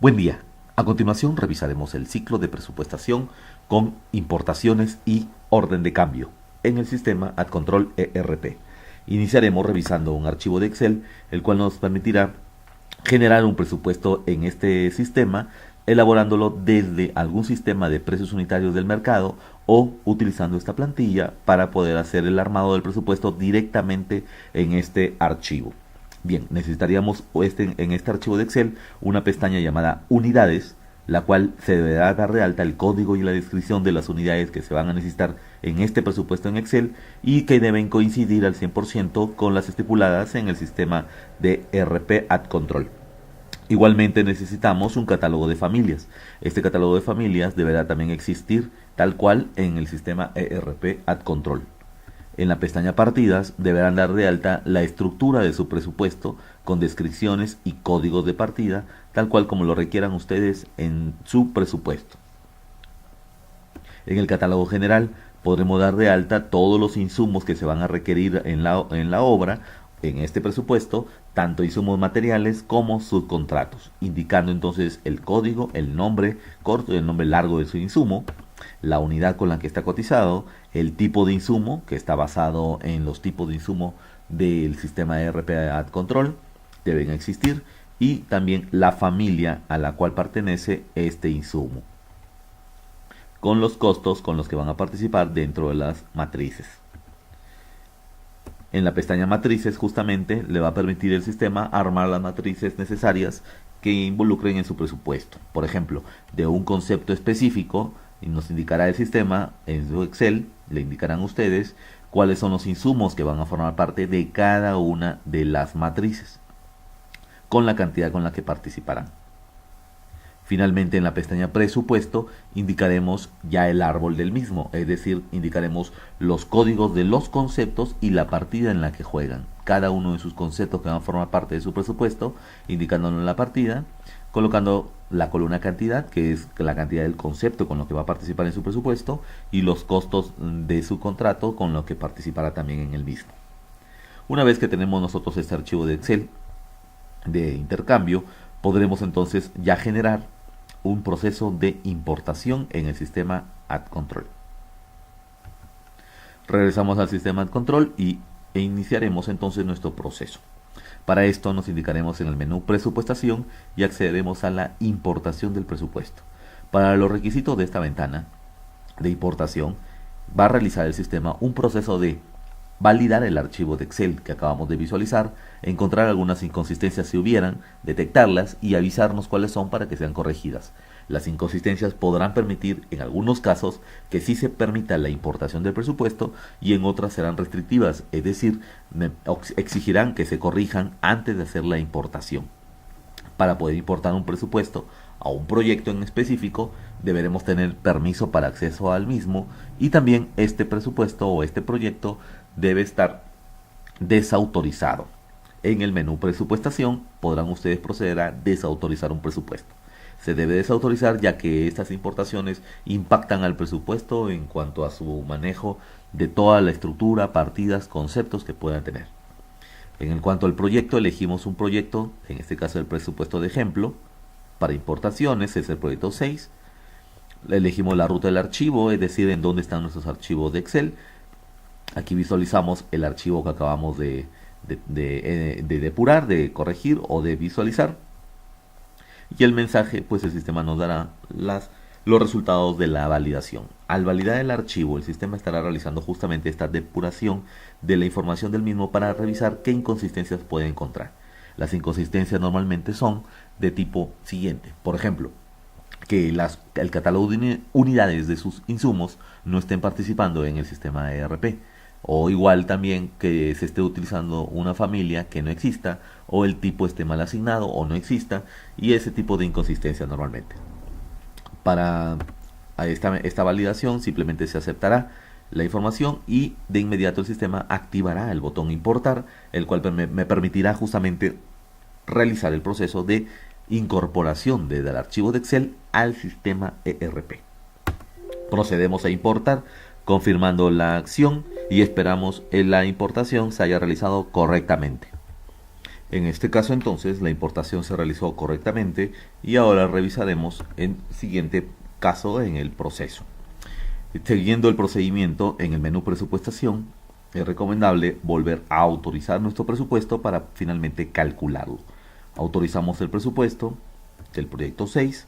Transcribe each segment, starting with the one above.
Buen día. A continuación revisaremos el ciclo de presupuestación con importaciones y orden de cambio en el sistema AdControl ERP. Iniciaremos revisando un archivo de Excel, el cual nos permitirá generar un presupuesto en este sistema, elaborándolo desde algún sistema de precios unitarios del mercado o utilizando esta plantilla para poder hacer el armado del presupuesto directamente en este archivo. Bien, necesitaríamos en este archivo de Excel una pestaña llamada Unidades, la cual se deberá dar de alta el código y la descripción de las unidades que se van a necesitar en este presupuesto en Excel y que deben coincidir al 100% con las estipuladas en el sistema de ERP AdControl. Igualmente necesitamos un catálogo de familias. Este catálogo de familias deberá también existir tal cual en el sistema ERP AdControl. En la pestaña Partidas deberán dar de alta la estructura de su presupuesto con descripciones y códigos de partida, tal cual como lo requieran ustedes en su presupuesto. En el catálogo general podremos dar de alta todos los insumos que se van a requerir en la obra, en este presupuesto, tanto insumos materiales como subcontratos, indicando entonces el código, el nombre corto y el nombre largo de su insumo, la unidad con la que está cotizado, el tipo de insumo, que está basado en los tipos de insumo del sistema de ERP AdControl, deben existir, y también la familia a la cual pertenece este insumo, con los costos con los que van a participar dentro de las matrices. En la pestaña Matrices justamente le va a permitir el sistema armar las matrices necesarias que involucren en su presupuesto. Por ejemplo, de un concepto específico, y nos indicará el sistema en su Excel, le indicarán ustedes cuáles son los insumos que van a formar parte de cada una de las matrices, con la cantidad con la que participarán. Finalmente, en la pestaña Presupuesto indicaremos ya el árbol del mismo, es decir, indicaremos los códigos de los conceptos y la partida en la que juegan. Cada uno de sus conceptos que van a formar parte de su presupuesto, indicándolo en la partida, colocando la columna cantidad, que es la cantidad del concepto con lo que va a participar en su presupuesto, y los costos de su contrato con lo que participará también en el mismo. Una vez que tenemos nosotros este archivo de Excel de intercambio, podremos entonces ya generar un proceso de importación en el sistema AdControl. Regresamos al sistema AdControl e iniciaremos entonces nuestro proceso. Para esto nos indicaremos en el menú Presupuestación y accederemos a la importación del presupuesto. Para los requisitos de esta ventana de importación, va a realizar el sistema un proceso de validar el archivo de Excel que acabamos de visualizar, encontrar algunas inconsistencias si hubieran, detectarlas y avisarnos cuáles son para que sean corregidas. Las inconsistencias podrán permitir en algunos casos que sí se permita la importación del presupuesto y en otras serán restrictivas, es decir, exigirán que se corrijan antes de hacer la importación. Para poder importar un presupuesto a un proyecto en específico, deberemos tener permiso para acceso al mismo y también este presupuesto o este proyecto debe estar desautorizado. En el menú Presupuestación podrán ustedes proceder a desautorizar un presupuesto. Se debe desautorizar ya que estas importaciones impactan al presupuesto en cuanto a su manejo de toda la estructura, partidas, conceptos que puedan tener. En cuanto al proyecto, elegimos un proyecto, en este caso el presupuesto de ejemplo, para importaciones es el proyecto 6. Elegimos la ruta del archivo, es decir, en dónde están nuestros archivos de Excel. Aquí visualizamos el archivo que acabamos de depurar, de corregir o de visualizar. Y el mensaje, pues el sistema nos dará los resultados de la validación. Al validar el archivo, el sistema estará realizando justamente esta depuración de la información del mismo para revisar qué inconsistencias puede encontrar. Las inconsistencias normalmente son de tipo siguiente. Por ejemplo, que el catálogo de unidades de sus insumos no estén participando en el sistema ERP. O igual también que se esté utilizando una familia que no exista, o el tipo esté mal asignado o no exista, y ese tipo de inconsistencia normalmente. Para esta validación simplemente se aceptará la información y de inmediato el sistema activará el botón importar, el cual me permitirá justamente realizar el proceso de incorporación del archivo de Excel al sistema ERP. Procedemos a importar confirmando la acción y esperamos que la importación se haya realizado correctamente. En este caso entonces la importación se realizó correctamente y ahora revisaremos el siguiente caso en el proceso. Siguiendo el procedimiento en el menú presupuestación, es recomendable volver a autorizar nuestro presupuesto para finalmente calcularlo. Autorizamos el presupuesto del proyecto 6,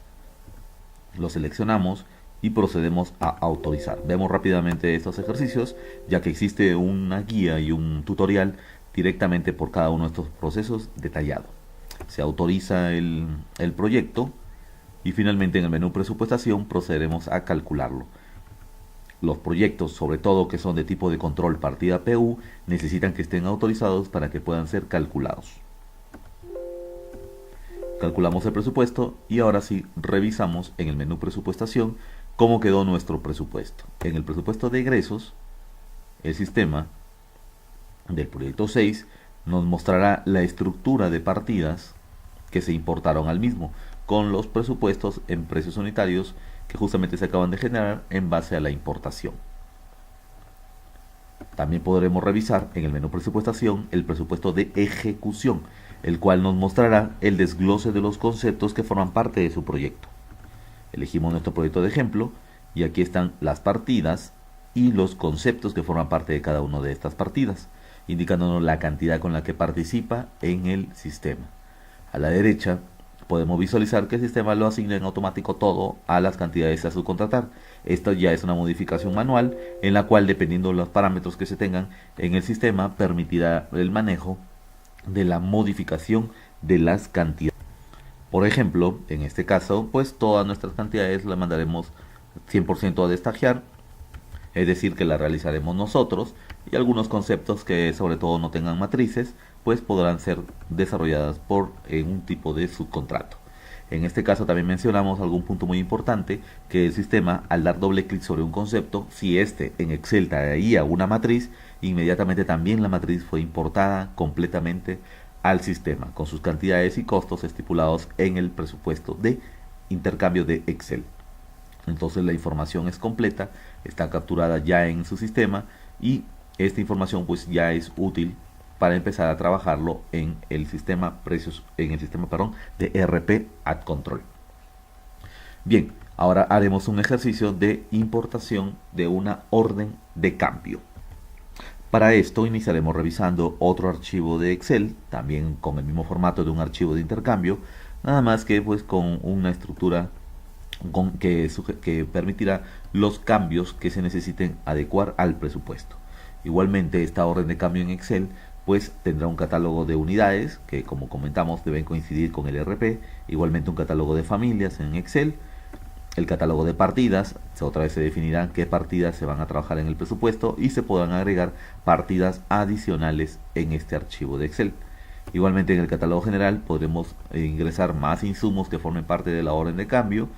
lo seleccionamos y procedemos a autorizar. Vemos rápidamente estos ejercicios, ya que existe una guía y un tutorial directamente por cada uno de estos procesos detallado. Se autoriza el proyecto y finalmente en el menú presupuestación procederemos a calcularlo. Los proyectos, sobre todo que son de tipo de control partida PU, necesitan que estén autorizados para que puedan ser calculados. Calculamos el presupuesto y ahora sí revisamos en el menú presupuestación cómo quedó nuestro presupuesto. En el presupuesto de egresos, el sistema del proyecto 6 nos mostrará la estructura de partidas que se importaron al mismo, con los presupuestos en precios unitarios que justamente se acaban de generar en base a la importación. También podremos revisar en el menú presupuestación el presupuesto de ejecución, el cual nos mostrará el desglose de los conceptos que forman parte de su proyecto. Elegimos nuestro proyecto de ejemplo y aquí están las partidas y los conceptos que forman parte de cada una de estas partidas, indicándonos la cantidad con la que participa en el sistema. A la derecha podemos visualizar que el sistema lo asigna en automático todo a las cantidades a subcontratar. Esta ya es una modificación manual en la cual, dependiendo de los parámetros que se tengan en el sistema, permitirá el manejo de la modificación de las cantidades. Por ejemplo, en este caso, pues todas nuestras cantidades las mandaremos 100% a destajear, es decir, que las realizaremos nosotros, y algunos conceptos que sobre todo no tengan matrices, pues podrán ser desarrolladas por un tipo de subcontrato. En este caso también mencionamos algún punto muy importante, que el sistema, al dar doble clic sobre un concepto, si este en Excel traía una matriz, inmediatamente también la matriz fue importada completamente al sistema, con sus cantidades y costos estipulados en el presupuesto de intercambio de Excel. Entonces la información es completa, está capturada ya en su sistema y esta información pues ya es útil para empezar a trabajarlo en el sistema de ERP Ad Control. Bien, ahora haremos un ejercicio de importación de una orden de cambio. Para esto iniciaremos revisando otro archivo de Excel, también con el mismo formato de un archivo de intercambio, nada más que pues con una estructura que permitirá los cambios que se necesiten adecuar al presupuesto. Igualmente, esta orden de cambio en Excel pues tendrá un catálogo de unidades que, como comentamos, deben coincidir con el ERP, igualmente un catálogo de familias en Excel, el catálogo de partidas, otra vez se definirán qué partidas se van a trabajar en el presupuesto y se podrán agregar partidas adicionales en este archivo de Excel. Igualmente en el catálogo general podremos ingresar más insumos que formen parte de la orden de cambio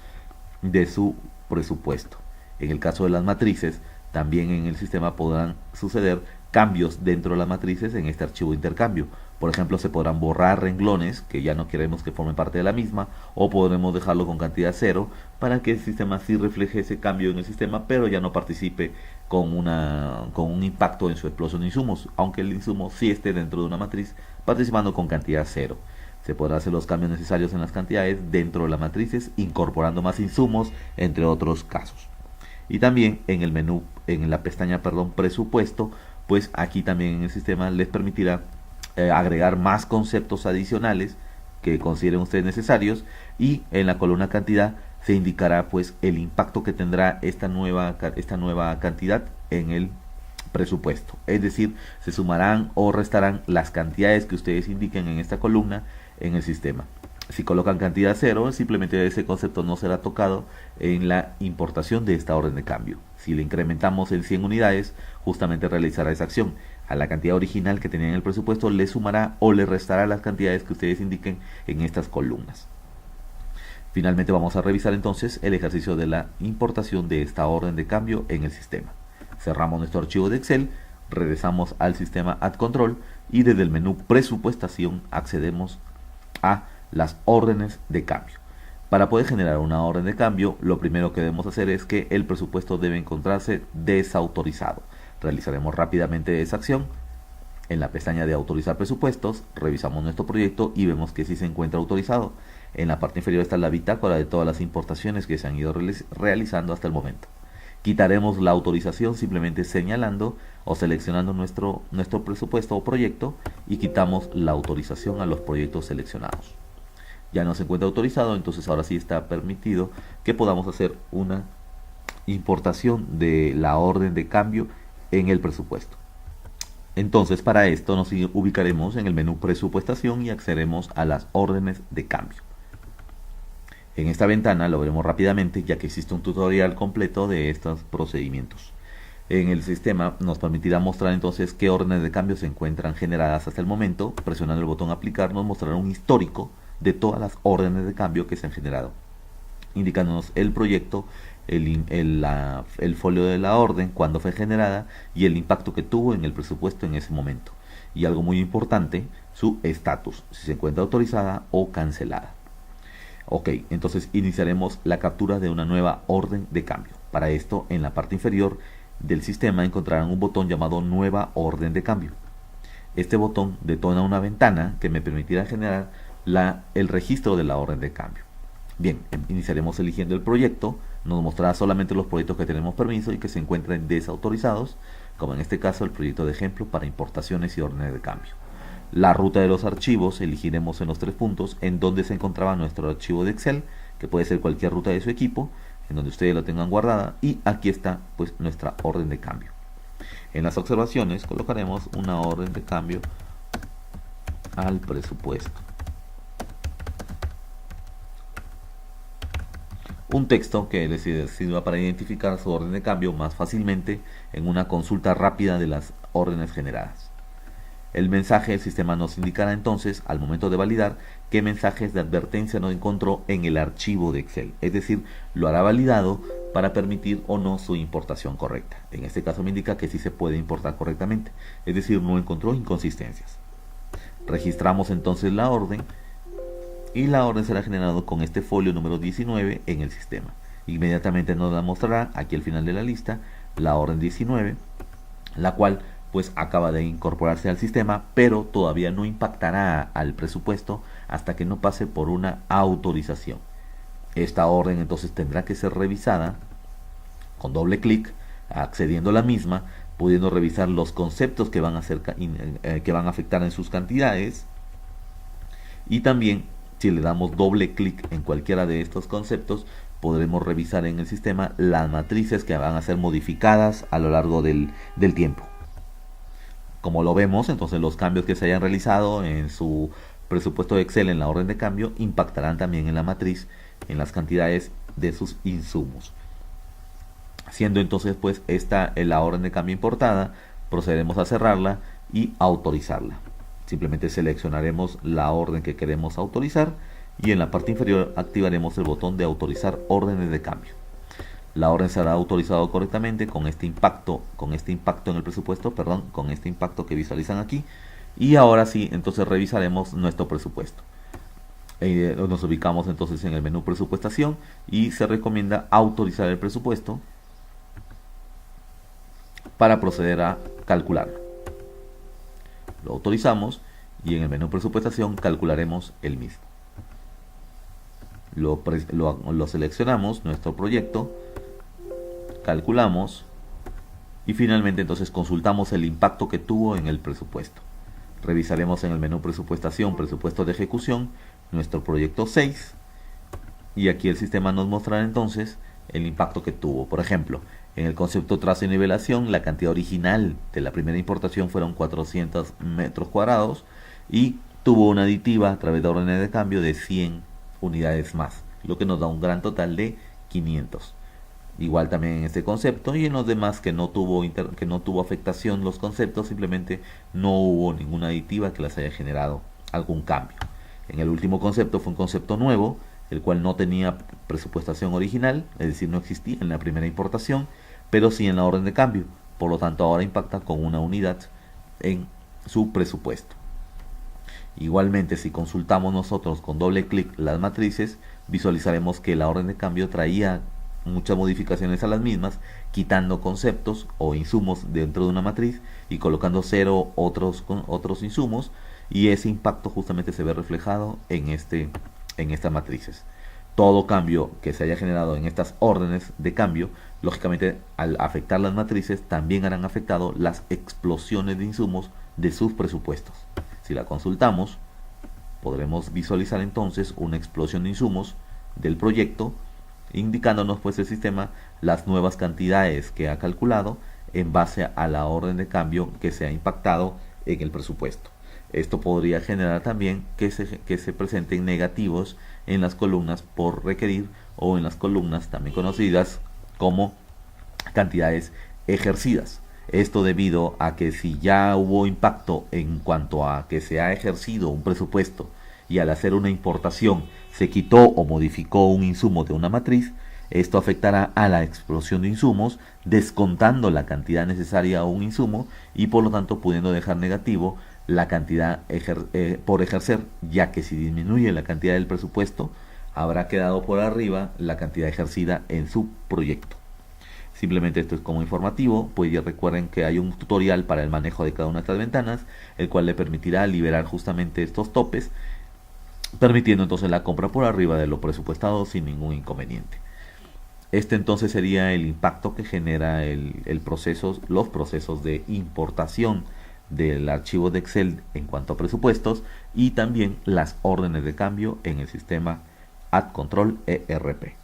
de su presupuesto. En el caso de las matrices, también en el sistema podrán suceder cambios dentro de las matrices en este archivo de intercambio. Por ejemplo, se podrán borrar renglones que ya no queremos que formen parte de la misma, o podremos dejarlo con cantidad 0 para que el sistema sí refleje ese cambio en el sistema, pero ya no participe con un impacto en su explosión de insumos, aunque el insumo sí esté dentro de una matriz participando con cantidad 0. Se podrán hacer los cambios necesarios en las cantidades dentro de las matrices, incorporando más insumos, entre otros casos. Y también en el menú, en la pestaña presupuesto, pues aquí también en el sistema les permitirá agregar más conceptos adicionales que consideren ustedes necesarios, y en la columna cantidad se indicará pues el impacto que tendrá esta nueva cantidad en el presupuesto, es decir, se sumarán o restarán las cantidades que ustedes indiquen en esta columna en el sistema. Si colocan cantidad 0, simplemente ese concepto no será tocado en la importación de esta orden de cambio. Si le incrementamos en 100 unidades, justamente realizará esa acción. A la cantidad original que tenía en el presupuesto le sumará o le restará las cantidades que ustedes indiquen en estas columnas. Finalmente vamos a revisar entonces el ejercicio de la importación de esta orden de cambio en el sistema. Cerramos nuestro archivo de Excel, regresamos al sistema Ad Control y desde el menú Presupuestación accedemos a las órdenes de cambio. Para poder generar una orden de cambio, lo primero que debemos hacer es que el presupuesto debe encontrarse desautorizado. Realizaremos rápidamente esa acción En la pestaña de autorizar presupuestos, revisamos nuestro proyecto y vemos que sí se encuentra autorizado. En la parte inferior está la bitácora de todas las importaciones que se han ido realizando hasta el momento. Quitaremos la autorización simplemente señalando o seleccionando nuestro presupuesto o proyecto y quitamos la autorización a los proyectos seleccionados. Ya no se encuentra autorizado, entonces ahora sí está permitido que podamos hacer una importación de la orden de cambio en el presupuesto. Entonces para esto nos ubicaremos en el menú presupuestación y accederemos a las órdenes de cambio. En esta ventana lo veremos rápidamente ya que existe un tutorial completo de estos procedimientos. En el sistema nos permitirá mostrar entonces qué órdenes de cambio se encuentran generadas hasta el momento. Presionando el botón aplicar nos mostrará un histórico de todas las órdenes de cambio que se han generado, indicándonos el proyecto, el folio de la orden, cuándo fue generada y el impacto que tuvo en el presupuesto en ese momento. Y algo muy importante, su estatus, si se encuentra autorizada o cancelada. Ok, entonces iniciaremos la captura de una nueva orden de cambio. Para esto, en la parte inferior del sistema encontrarán un botón llamado Nueva Orden de Cambio. Este botón detona una ventana que me permitirá generar el registro de la orden de cambio. Bien, iniciaremos eligiendo el proyecto. Nos mostrará solamente los proyectos que tenemos permiso y que se encuentren desautorizados, como en este caso el proyecto de ejemplo para importaciones y órdenes de cambio. La ruta de los archivos elegiremos en los 3 puntos en donde se encontraba nuestro archivo de Excel, que puede ser cualquier ruta de su equipo, en donde ustedes la tengan guardada, y aquí está pues nuestra orden de cambio. En las observaciones colocaremos una orden de cambio al presupuesto. Un texto que les sirva para identificar su orden de cambio más fácilmente en una consulta rápida de las órdenes generadas. El mensaje del sistema nos indicará entonces, al momento de validar, qué mensajes de advertencia nos encontró en el archivo de Excel. Es decir, lo hará validado para permitir o no su importación correcta. En este caso me indica que sí se puede importar correctamente, es decir, no encontró inconsistencias. Registramos entonces la orden y la orden será generada con este folio número 19 en el sistema. Inmediatamente nos la mostrará aquí al final de la lista la orden 19, la cual pues acaba de incorporarse al sistema, pero todavía no impactará al presupuesto hasta que no pase por una autorización. Esta orden entonces tendrá que ser revisada con doble clic, accediendo a la misma, pudiendo revisar los conceptos que van a afectar en sus cantidades, y también si le damos doble clic en cualquiera de estos conceptos podremos revisar en el sistema las matrices que van a ser modificadas a lo largo del tiempo. Como lo vemos, entonces los cambios que se hayan realizado en su presupuesto de Excel en la orden de cambio impactarán también en la matriz, en las cantidades de sus insumos. Siendo entonces pues esta la orden de cambio importada, procederemos a cerrarla y autorizarla. Simplemente seleccionaremos la orden que queremos autorizar y en la parte inferior activaremos el botón de autorizar órdenes de cambio. La orden será autorizada correctamente con este impacto en el presupuesto, con este impacto que visualizan aquí. Y ahora sí, entonces revisaremos nuestro presupuesto. Nos ubicamos entonces en el menú presupuestación y se recomienda autorizar el presupuesto para proceder a calcularlo. Lo autorizamos y en el menú presupuestación calcularemos el mismo. Lo seleccionamos, nuestro proyecto, calculamos y finalmente entonces consultamos el impacto que tuvo en el presupuesto. Revisaremos en el menú presupuestación, presupuesto de ejecución, nuestro proyecto 6 y aquí el sistema nos mostrará entonces el impacto que tuvo. Por ejemplo, en el concepto trazo y nivelación, la cantidad original de la primera importación fueron 400 metros cuadrados y tuvo una aditiva a través de órdenes de cambio de 100 unidades más, lo que nos da un gran total de 500. Igual también en este concepto y en los demás que no tuvo afectación los conceptos, simplemente no hubo ninguna aditiva que les haya generado algún cambio. En el último concepto fue un concepto nuevo, el cual no tenía presupuestación original, es decir, no existía en la primera importación, pero sí en la orden de cambio. Por lo tanto, ahora impacta con una unidad en su presupuesto. Igualmente, si consultamos nosotros con doble clic las matrices, visualizaremos que la orden de cambio traía muchas modificaciones a las mismas, quitando conceptos o insumos dentro de una matriz y colocando cero otros insumos, y ese impacto justamente se ve reflejado en estas matrices. Todo cambio que se haya generado en estas órdenes de cambio, lógicamente al afectar las matrices también harán afectado las explosiones de insumos de sus presupuestos. Si la consultamos, podremos visualizar entonces una explosión de insumos del proyecto, indicándonos pues el sistema las nuevas cantidades que ha calculado en base a la orden de cambio que se ha impactado en el presupuesto. Esto podría generar también que se presenten negativos en las columnas por requerir, o en las columnas también conocidas como cantidades ejercidas. Esto debido a que si ya hubo impacto en cuanto a que se ha ejercido un presupuesto y al hacer una importación se quitó o modificó un insumo de una matriz, esto afectará a la explosión de insumos, descontando la cantidad necesaria a un insumo y por lo tanto pudiendo dejar negativo la cantidad por ejercer, ya que si disminuye la cantidad del presupuesto, habrá quedado por arriba la cantidad ejercida en su proyecto. Simplemente esto es como informativo, pues ya recuerden que hay un tutorial para el manejo de cada una de estas ventanas, el cual le permitirá liberar justamente estos topes, permitiendo entonces la compra por arriba de lo presupuestado sin ningún inconveniente. Este entonces sería el impacto que genera los procesos de importación del archivo de Excel en cuanto a presupuestos, y también las órdenes de cambio en el sistema AdControl ERP.